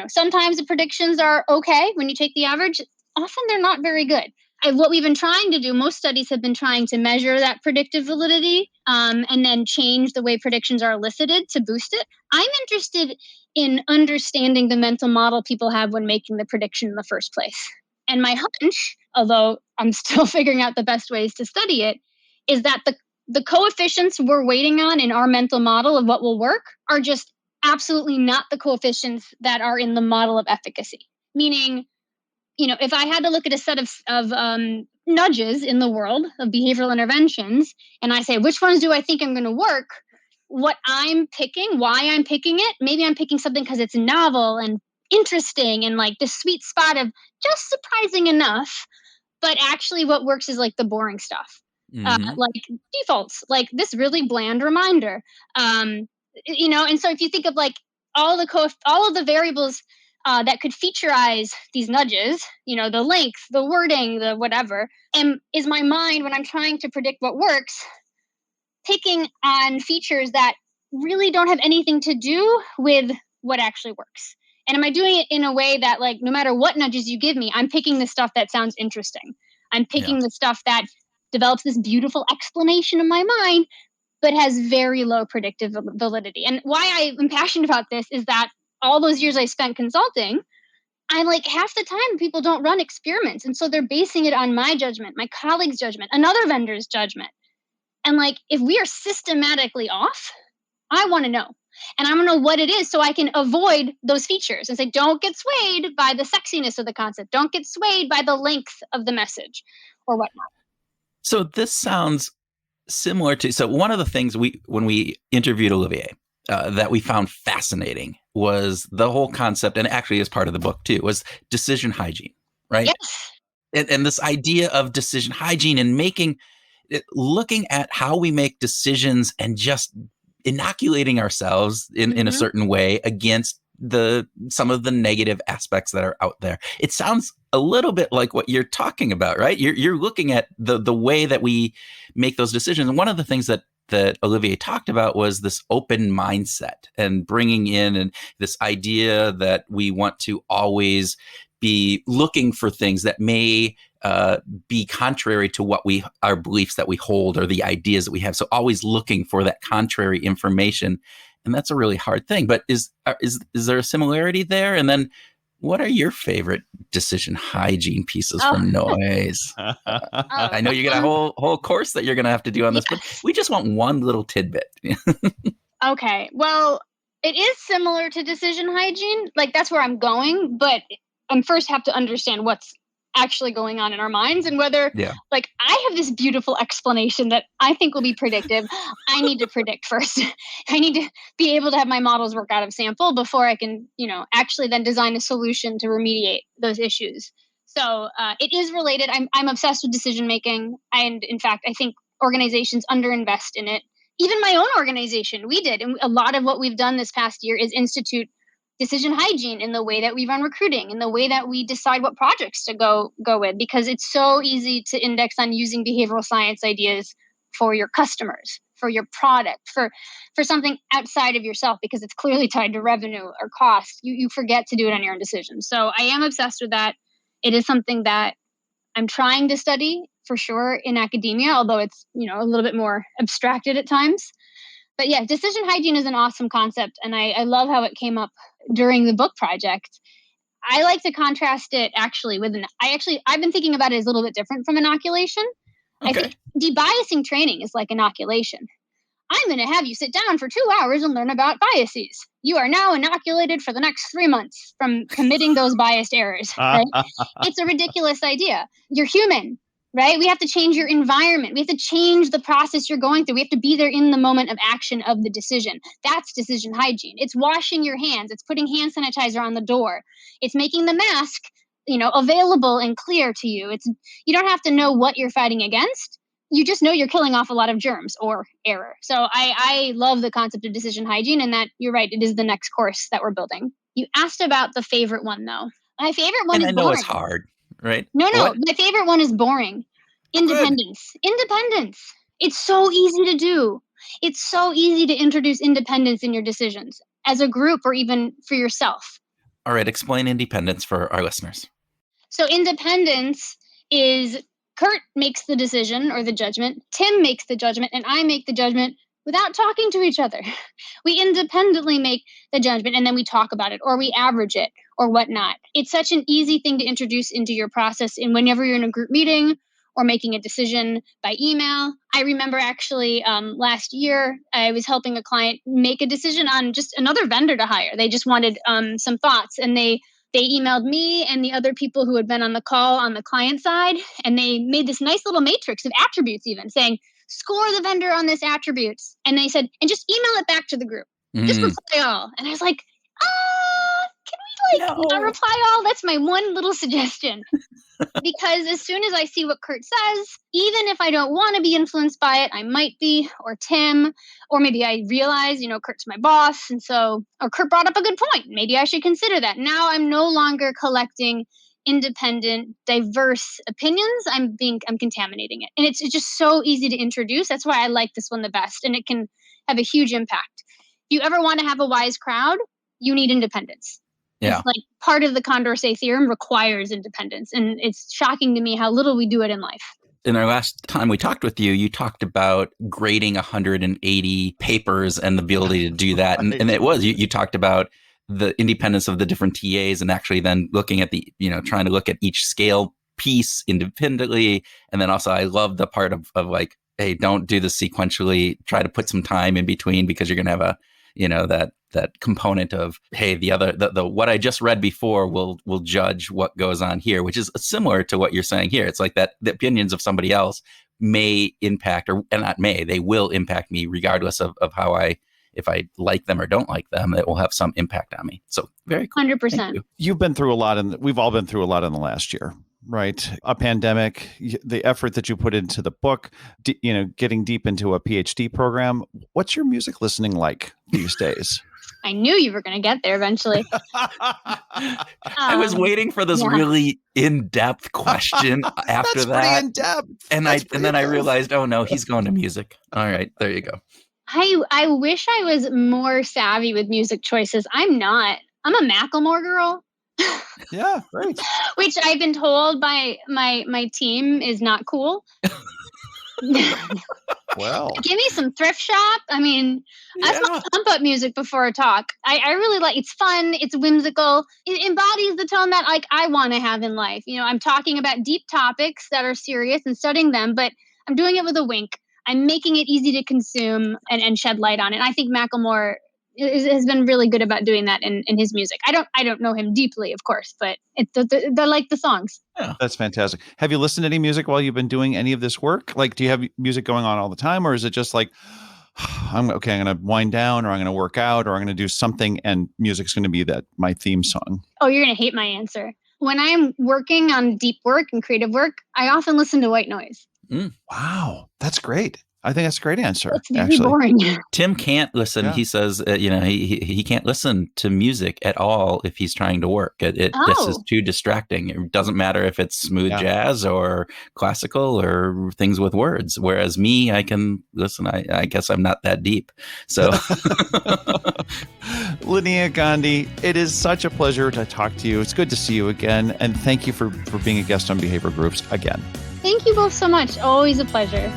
sometimes the predictions are okay when you take the average. Often they're not very good. And what we've been trying to do, most studies have been trying to measure that predictive validity and then change the way predictions are elicited to boost it. I'm interested in understanding the mental model people have when making the prediction in the first place. And my hunch, although I'm still figuring out the best ways to study it, is that the coefficients we're waiting on in our mental model of what will work are just absolutely not the coefficients that are in the model of efficacy. Meaning, if I had to look at a set of nudges in the world of behavioral interventions, and I say, which ones do I think I'm going to work? What I'm picking, why I'm picking it, maybe I'm picking something because it's novel and interesting and like the sweet spot of just surprising enough. But actually what works is like the boring stuff. Like defaults, like this really bland reminder. And so if you think of like all of the variables that could featureize these nudges, the length, the wording, the whatever, and is my mind, when I'm trying to predict what works, picking on features that really don't have anything to do with what actually works? And am I doing it in a way that, like, no matter what nudges you give me, I'm picking the stuff that sounds interesting. I'm picking the stuff that develops this beautiful explanation in my mind, but has very low predictive validity. And why I am passionate about this is that all those years I spent consulting, I'm like, half the time people don't run experiments. And so they're basing it on my judgment, my colleague's judgment, another vendor's judgment. And like, if we are systematically off, I want to know. And I want to know what it is so I can avoid those features and say, don't get swayed by the sexiness of the concept. Don't get swayed by the length of the message or whatnot. So this sounds similar to, so one of the things when we interviewed Olivier, that we found fascinating was the whole concept, and actually is part of the book too, was decision hygiene, right? Yes. And this idea of decision hygiene and looking at how we make decisions and just inoculating ourselves in a certain way against some of the negative aspects that are out there. It sounds a little bit like what you're talking about, right? You're looking at the way that we make those decisions. And one of the things that Olivier talked about was this open mindset and bringing in and this idea that we want to always be looking for things that may be contrary to our beliefs that we hold or the ideas that we have. So always looking for that contrary information. And that's a really hard thing. But is there a similarity there? And then what are your favorite decision hygiene pieces from Noise? I know you got a whole course that you're going to have to do on this, but we just want one little tidbit. Okay. Well, it is similar to decision hygiene. Like, that's where I'm going. But I first have to understand what's actually going on in our minds and whether, like, I have this beautiful explanation that I think will be predictive. I need to predict first. I need to be able to have my models work out of sample before I can, actually then design a solution to remediate those issues. So it is related. I'm obsessed with decision making. And in fact, I think organizations underinvest in it. Even my own organization, we did. And a lot of what we've done this past year is institute decision hygiene in the way that we run recruiting, in the way that we decide what projects to go with, because it's so easy to index on using behavioral science ideas for your customers, for your product, for something outside of yourself, because it's clearly tied to revenue or cost. You forget to do it on your own decisions. So I am obsessed with that. It is something that I'm trying to study for sure in academia, although it's, a little bit more abstracted at times. But yeah, decision hygiene is an awesome concept. And I love how it came up during the book project. I like to contrast it actually with I've been thinking about it as a little bit different from inoculation. Okay. I think debiasing training is like inoculation. I'm going to have you sit down for 2 hours and learn about biases. You are now inoculated for the next 3 months from committing those biased errors. Right? It's a ridiculous idea. You're human. Right? We have to change your environment. We have to change the process you're going through. We have to be there in the moment of action of the decision. That's decision hygiene. It's washing your hands. It's putting hand sanitizer on the door. It's making the mask, available and clear to you. You don't have to know what you're fighting against. You just know you're killing off a lot of germs or error. So I love the concept of decision hygiene, and that you're right. It is the next course that we're building. You asked about the favorite one though. My favorite one is boring. I know it's hard. Right? No. My favorite one is boring. Independence. Independence. It's so easy to do. It's so easy to introduce independence in your decisions as a group or even for yourself. All right. Explain independence for our listeners. So independence is Kurt makes the decision or the judgment, Tim makes the judgment, and I make the judgment without talking to each other. We independently make the judgment and then we talk about it, or we average it or whatnot. It's such an easy thing to introduce into your process. And whenever you're in a group meeting or making a decision by email. I remember actually last year, I was helping a client make a decision on just another vendor to hire. They just wanted some thoughts, and they emailed me and the other people who had been on the call on the client side, and they made this nice little matrix of attributes, even saying, score the vendor on this attributes. And they said, and just email it back to the group. Just reply all. And I was like, can we not reply all? That's my one little suggestion. Because as soon as I see what Kurt says, even if I don't want to be influenced by it, I might be, or Tim, or maybe I realize, Kurt's my boss. And so, or Kurt brought up a good point. Maybe I should consider that. Now I'm no longer collecting independent, diverse opinions. I'm contaminating it. And it's just so easy to introduce. That's why I like this one the best. And it can have a huge impact. If you ever want to have a wise crowd, you need independence. Yeah. It's like part of the Condorcet theorem requires independence. And it's shocking to me how little we do it in life. In our last time we talked with you, you talked about grading 180 papers and the ability to do that. Right. And it was, you talked about the independence of the different TAs and actually then looking at trying to look at each scale piece independently. And then also I love the part of like, hey, don't do this sequentially. Try to put some time in between because you're going to have a, that component of, hey, the what I just read before will judge what goes on here, which is similar to what you're saying here. It's like that the opinions of somebody else may impact, they will impact me regardless of how if I like them or don't like them, it will have some impact on me. So very cool. 100%. You've been through a lot, and we've all been through a lot in the last year, right? A pandemic, the effort that you put into the book, getting deep into a PhD program. What's your music listening like these days? I knew you were going to get there eventually. I was waiting for this really in-depth question after That's that. Pretty in-depth. And then I realized, oh no, he's going to music. All right, there you go. I wish I was more savvy with music choices. I'm not. I'm a Macklemore girl. Yeah, great. Which I've been told by my team is not cool. Well, give me some thrift shop. I mean, I love pump up music before a talk. I really like. It's fun. It's whimsical. It embodies the tone that I want to have in life. I'm talking about deep topics that are serious and studying them, but I'm doing it with a wink. I'm making it easy to consume and shed light on it. I think Macklemore has been really good about doing that in his music. I don't know him deeply, of course, but they're like the songs. Yeah, that's fantastic. Have you listened to any music while you've been doing any of this work? Like, do you have music going on all the time, or is it just like, I'm going to wind down, or I'm going to work out, or I'm going to do something, and music's going to be my theme song? Oh, you're going to hate my answer. When I'm working on deep work and creative work, I often listen to white noise. Wow, that's great. I think that's a great answer. It's very boring. Tim can't listen. Yeah. He says, he can't listen to music at all if he's trying to work. This is too distracting. It doesn't matter if it's smooth jazz or classical or things with words. Whereas me, I can listen. I guess I'm not that deep. So, Linnea, Gandhi, it is such a pleasure to talk to you. It's good to see you again, and thank you for being a guest on Behavior Groups again. Thank you both so much. Always a pleasure.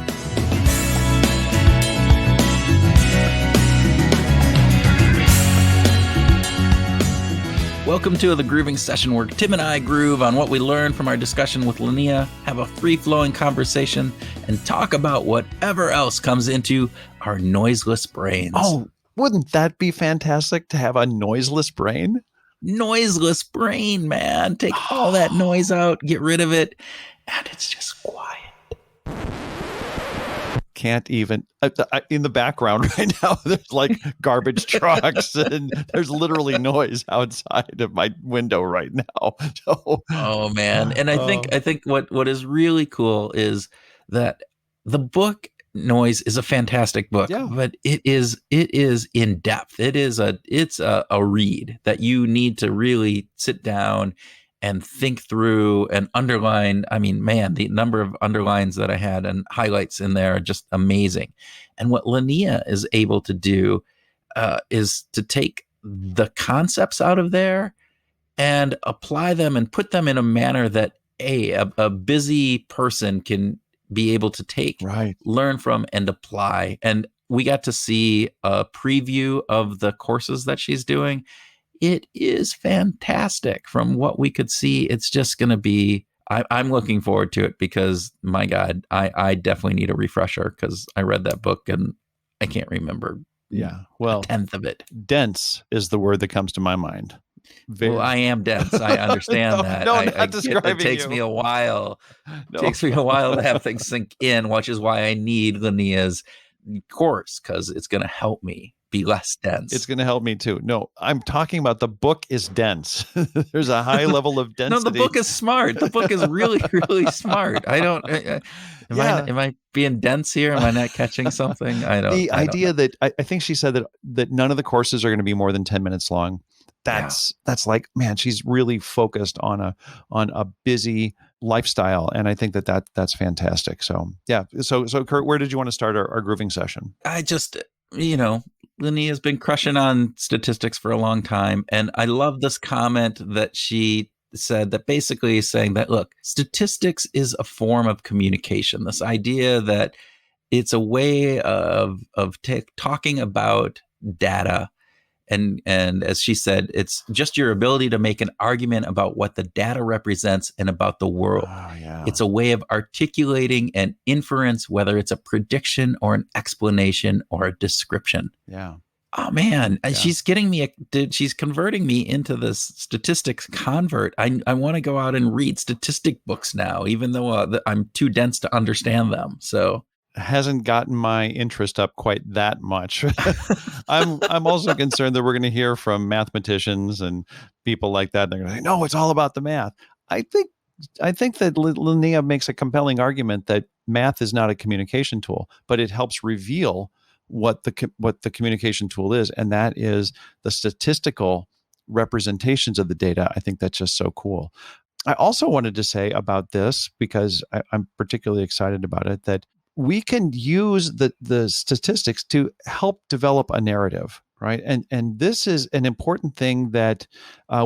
Welcome to the grooving session where Tim and I groove on what we learned from our discussion with Linnea, have a free-flowing conversation, and talk about whatever else comes into our noiseless brains. Oh, wouldn't that be fantastic to have a noiseless brain? Noiseless brain, man. Take all that noise out, get rid of it, and it's just quiet. Can't even in the background right now there's like garbage trucks and there's literally noise outside of my window right now. So, oh man. And I think what is really cool is that the book Noise is a fantastic book, but it is in depth. It's a read that you need to really sit down and think through and underline. I mean, man, the number of underlines that I had and highlights in there are just amazing. And what Linnea is able to do is to take the concepts out of there and apply them and put them in a manner that a busy person can be able to take, learn from, and apply. And we got to see a preview of the courses that she's doing. It is fantastic from what we could see. It's just going to be I'm looking forward to it because, my God, I definitely need a refresher because I read that book and I can't remember Yeah. a Well, tenth of it. dense is the word that comes to my mind. Well, I am dense. I understand No, that. no, I not get that. It describing takes you. me a while. No. Takes me a while to have things sink in, which is why I need Linnea's course, because it's going to help me be less dense. It's going to help me too. No, I'm talking about the book is dense. There's a high level of density. No, the book is smart. The book is really, really smart. I don't. Am I being dense here? Am I not catching something? The I don't idea know. that I think she said that none of the courses are going to be more than 10 minutes long. That's like, man, she's really focused on a busy lifestyle, and I think that's fantastic. So yeah. So Kurt, where did you want to start our grooving session? I just, Linnea has been crushing on statistics for a long time. And I love this comment that she said that basically is saying that, look, statistics is a form of communication. This idea that it's a way of talking about data. And as she said, it's just your ability to make an argument about what the data represents and about the world. Oh, yeah. It's a way of articulating an inference, whether it's a prediction or an explanation or a description. Yeah. Oh man, Yeah. she's she's converting me into this statistics convert. I want to go out and read statistic books now, even though I'm too dense to understand them. So hasn't gotten my interest up quite that much. I'm also concerned that we're going to hear from mathematicians and people like that. They're going to say, no, it's all about the math. I think that Linnea makes a compelling argument that math is not a communication tool, but it helps reveal what the communication tool is, and that is the statistical representations of the data. I think that's just so cool. I also wanted to say about this, because I'm particularly excited about it, that we can use the statistics to help develop a narrative, right? And this is an important thing that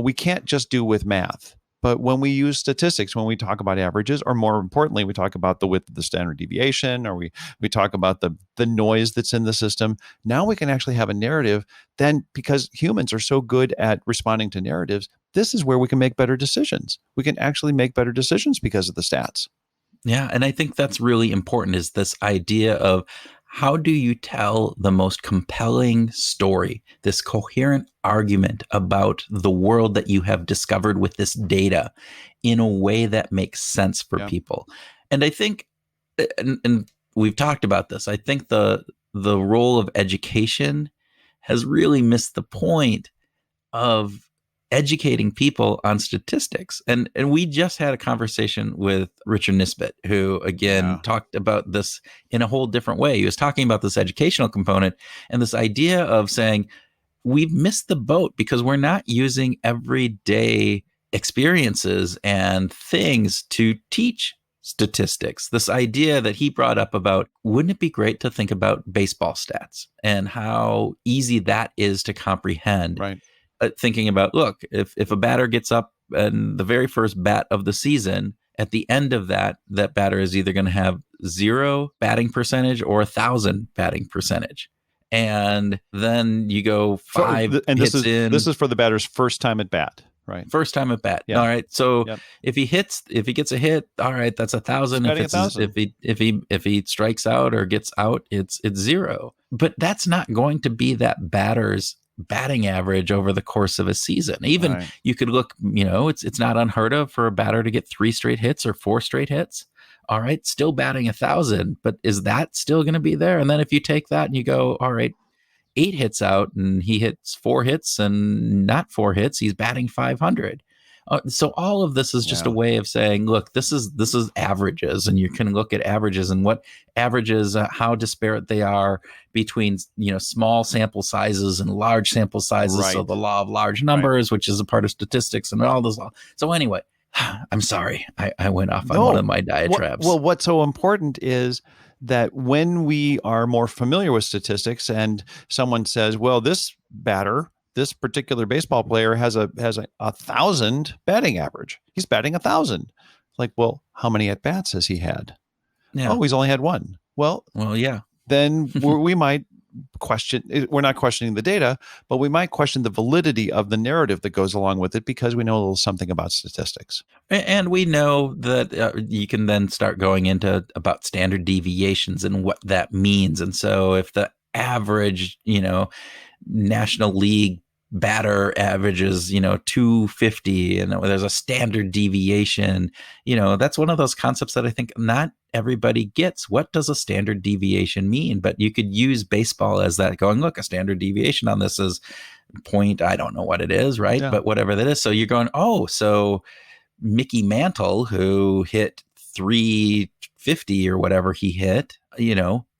we can't just do with math. But when we use statistics, when we talk about averages, or more importantly, we talk about the width of the standard deviation, or we talk about the noise that's in the system, now we can actually have a narrative. Then, because humans are so good at responding to narratives, this is where we can make better decisions. We can actually make better decisions because of the stats. Yeah, and I think that's really important, is this idea of how do you tell the most compelling story, this coherent argument about the world that you have discovered with this data in a way that makes sense for people. And I think, and we've talked about this, I think the role of education has really missed the point of educating people on statistics. And we just had a conversation with Richard Nisbet, who again talked about this in a whole different way. He was talking about this educational component and this idea of saying we've missed the boat because we're not using everyday experiences and things to teach statistics. This idea that he brought up about, wouldn't it be great to think about baseball stats and how easy that is to comprehend? Right. Thinking about, look, if a batter gets up in the very first bat of the season, at the end of that batter is either going to have 0 batting percentage or 1,000 batting percentage. And then you go 5 hits in. This is for the batter's first time at bat, right? First time at bat. Yeah. All right. So if he gets a hit, all right, that's 1,000. If he strikes out or gets out, it's 0. But that's not going to be that batter's batting average over the course of a season. Even you could look, it's not unheard of for a batter to get 3 straight hits or 4 straight hits. All right, still batting 1,000, but is that still going to be there? And then if you take that and you go, all right, 8 hits out and he hits 4 hits and not 4 hits, he's batting 500. So all of this is just a way of saying, look, this is averages, and you can look at averages and what averages, how disparate they are between small sample sizes and large sample sizes. Right. So the law of large numbers, which is a part of statistics, and all this. So anyway, I'm sorry, I went off on one of my diatribes. Well, what's so important is that when we are more familiar with statistics, and someone says, well, this particular baseball player has a 1,000 batting average. He's batting 1,000. Like, well, how many at bats has he had? Yeah. Oh, he's only had 1. Well, yeah. Then we might we're not questioning the data, but we might question the validity of the narrative that goes along with it because we know a little something about statistics. And we know that you can then start going into about standard deviations and what that means. And so if the average, National League batter averages, 250 and there's a standard deviation, that's one of those concepts that I think not everybody gets. What does a standard deviation mean? But you could use baseball as that, going, look, a standard deviation on this is point, I don't know what it is, right? Yeah. But whatever that is. So you're going, oh, so Mickey Mantle, who hit 350 or whatever he hit,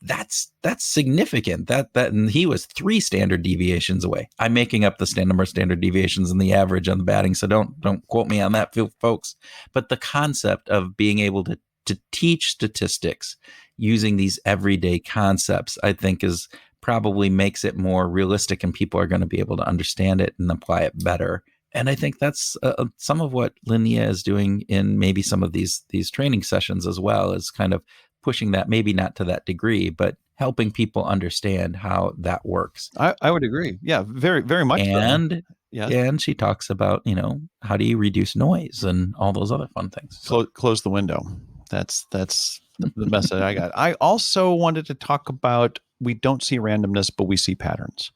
that's significant. That and he was 3 standard deviations away. I'm making up the number of standard deviations and the average on the batting, so don't quote me on that, folks. But the concept of being able to teach statistics using these everyday concepts, I think, is probably makes it more realistic, and people are going to be able to understand it and apply it better. And I think that's some of what Linnea is doing in maybe some of these training sessions as well, is kind of pushing that, maybe not to that degree, but helping people understand how that works. I would agree. Yeah, very, very much and, so. Yes. And she talks about, how do you reduce noise and all those other fun things. So. Close the window. That's the message I got. I also wanted to talk about, we don't see randomness, but we see patterns,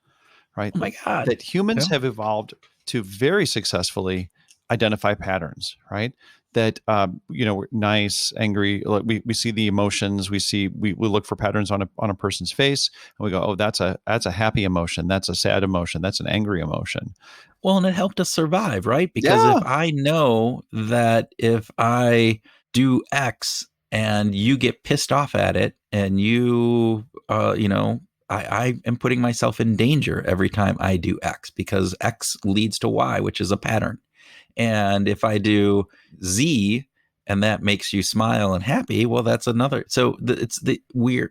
right? Oh my God. That humans have evolved to very successfully identify patterns, right? That, we're nice, angry, we see the emotions, we look for patterns on a person's face, and we go, oh, that's a happy emotion. That's a sad emotion. That's an angry emotion. Well, and it helped us survive, right? Because if I know that if I do X and you get pissed off at it, and you, I am putting myself in danger every time I do X, because X leads to Y, which is a pattern. And if I do Z and that makes you smile and happy, well, that's another. So we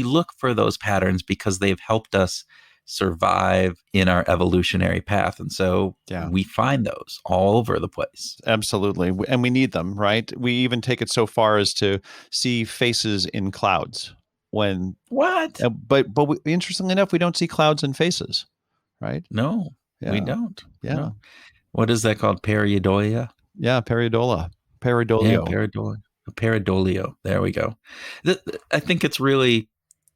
look for those patterns because they've helped us survive in our evolutionary path. And so we find those all over the place. Absolutely. And we need them, right? We even take it so far as to see faces in clouds. But interestingly enough, we don't see clouds and faces, right? No, we don't. Yeah. No. What is that called? Pareidolia? Yeah, pareidolia. Yeah, pareidolia. There we go. I think it's really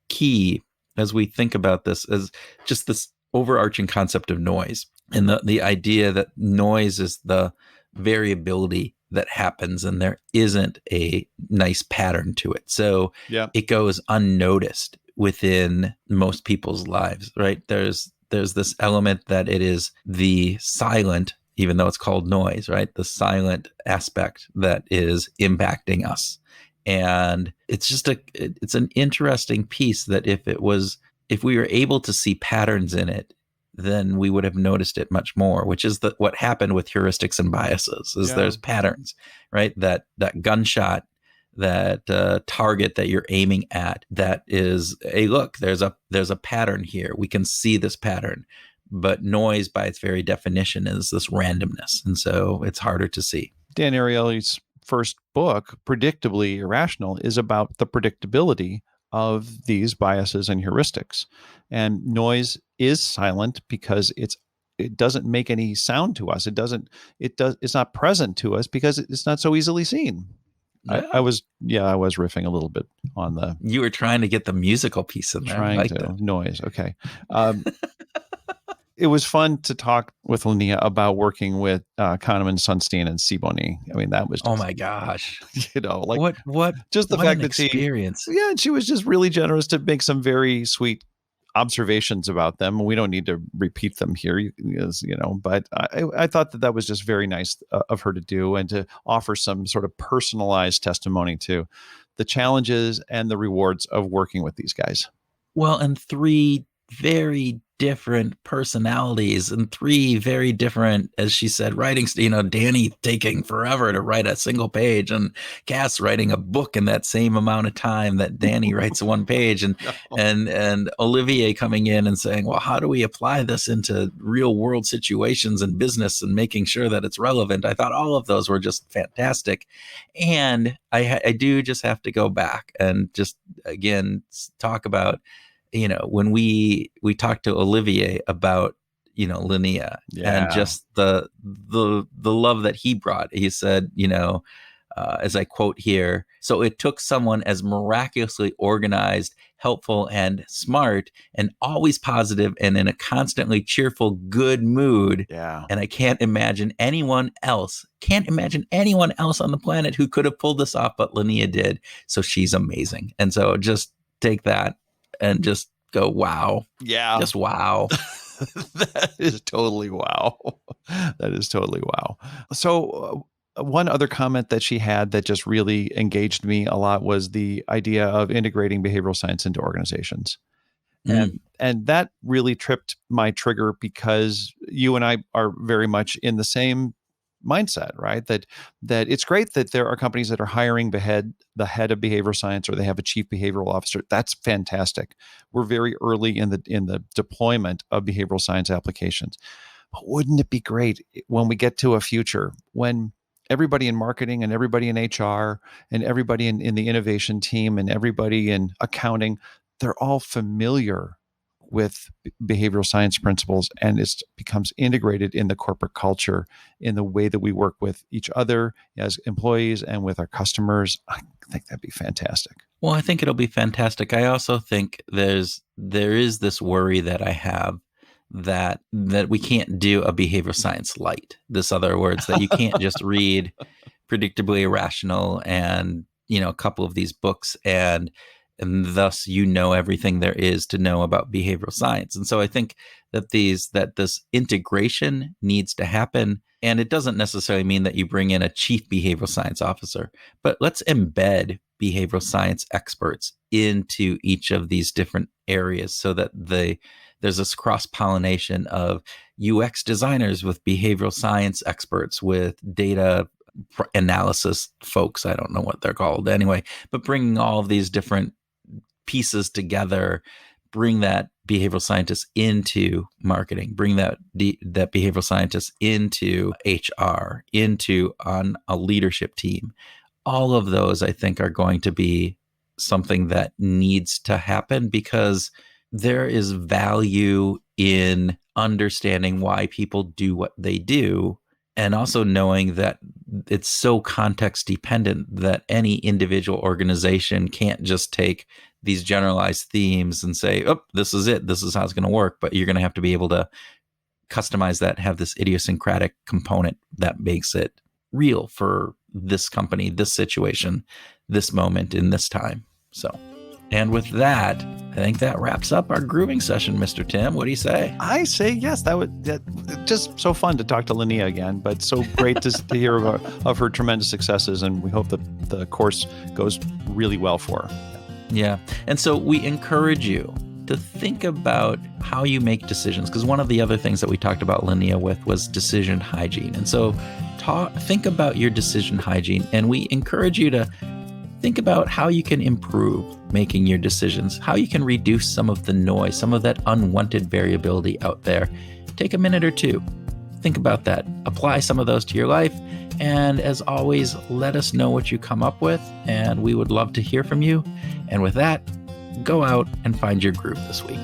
key as we think about this as just this overarching concept of noise, and the idea that noise is the variability that happens, and there isn't a nice pattern to it. So it goes unnoticed within most people's lives, right? There's this element that it is the silent, even though it's called noise, right? The silent aspect that is impacting us. And it's just it's an interesting piece that if we were able to see patterns in it, then we would have noticed it much more, which is what happened with heuristics and biases, is there's patterns, right? That gunshot, that target that you're aiming at, that is, hey, look, there's a pattern here. We can see this pattern. But noise, by its very definition, is this randomness. And so it's harder to see. Dan Ariely's first book, Predictably Irrational, is about the predictability of these biases and heuristics. And noise is silent because it doesn't make any sound to us. It's not present to us because it's not so easily seen. Yeah. I was riffing a little bit on the. You were trying to get the musical piece in there. Noise. Okay. It was fun to talk with Linnea about working with Kahneman, Sunstein, and Sibony. I mean, that was just, oh my gosh, what just the fact that experience. And she was just really generous to make some very sweet observations about them. We don't need to repeat them here, but I thought that was just very nice of her to do, and to offer some sort of personalized testimony to the challenges and the rewards of working with these guys. Well, and 3 very different personalities and 3 very different, as she said, writings, Danny taking forever to write a single page, and Cass writing a book in that same amount of time that Danny writes 1 page, and Olivier coming in and saying, well, how do we apply this into real world situations and business and making sure that it's relevant? I thought all of those were just fantastic. And I do just have to go back and just again talk about when we talked to Olivier about, Linnea and just the love that he brought. He said, as I quote here, so it took someone as miraculously organized, helpful, and smart, and always positive and in a constantly cheerful, good mood. Yeah. And I can't imagine anyone else on the planet who could have pulled this off, but Linnea did. So she's amazing. And so just take that and just go, wow. Yeah. Just wow. That is totally wow. That is totally wow. So one other comment that she had that just really engaged me a lot was the idea of integrating behavioral science into organizations. And that really tripped my trigger because you and I are very much in the same mindset, right? That it's great that there are companies that are hiring the head of behavioral science, or they have a chief behavioral officer. That's fantastic. We're very early in the deployment of behavioral science applications. But wouldn't it be great when we get to a future when everybody in marketing and everybody in HR and everybody in the innovation team and everybody in accounting, they're all familiar with behavioral science principles, and it becomes integrated in the corporate culture, in the way that we work with each other as employees and with our customers. I think that'd be fantastic. Well, I think it'll be fantastic. I also think there is this worry that I have that we can't do a behavioral science light. This other words that you can't just read Predictably Irrational and a couple of these books and thus everything there is to know about behavioral science. And so I think that this integration needs to happen. And it doesn't necessarily mean that you bring in a chief behavioral science officer, but let's embed behavioral science experts into each of these different areas so that there's this cross-pollination of UX designers with behavioral science experts, with data analysis folks. I don't know what they're called anyway, but bringing all of these different pieces together, bring that behavioral scientist into marketing, bring that behavioral scientist into HR, on a leadership team. All of those, I think, are going to be something that needs to happen because there is value in understanding why people do what they do, and also knowing that it's so context dependent that any individual organization can't just take these generalized themes and say, oh, this is it. This is how it's going to work. But you're going to have to be able to customize that, have this idiosyncratic component that makes it real for this company, this situation, this moment in this time. So, and with that, I think that wraps up our grooving session, Mr. Tim. What do you say? I say yes. That just so fun to talk to Linnea again, but so great to hear of her tremendous successes, and we hope that the course goes really well for her. Yeah. And so we encourage you to think about how you make decisions, because one of the other things that we talked about Linnea with was decision hygiene. And so think about your decision hygiene, and we encourage you to think about how you can improve making your decisions, how you can reduce some of the noise, some of that unwanted variability out there. Take a minute or two. Think about that. Apply some of those to your life. And as always, let us know what you come up with, and we would love to hear from you. And with that, go out and find your groove this week.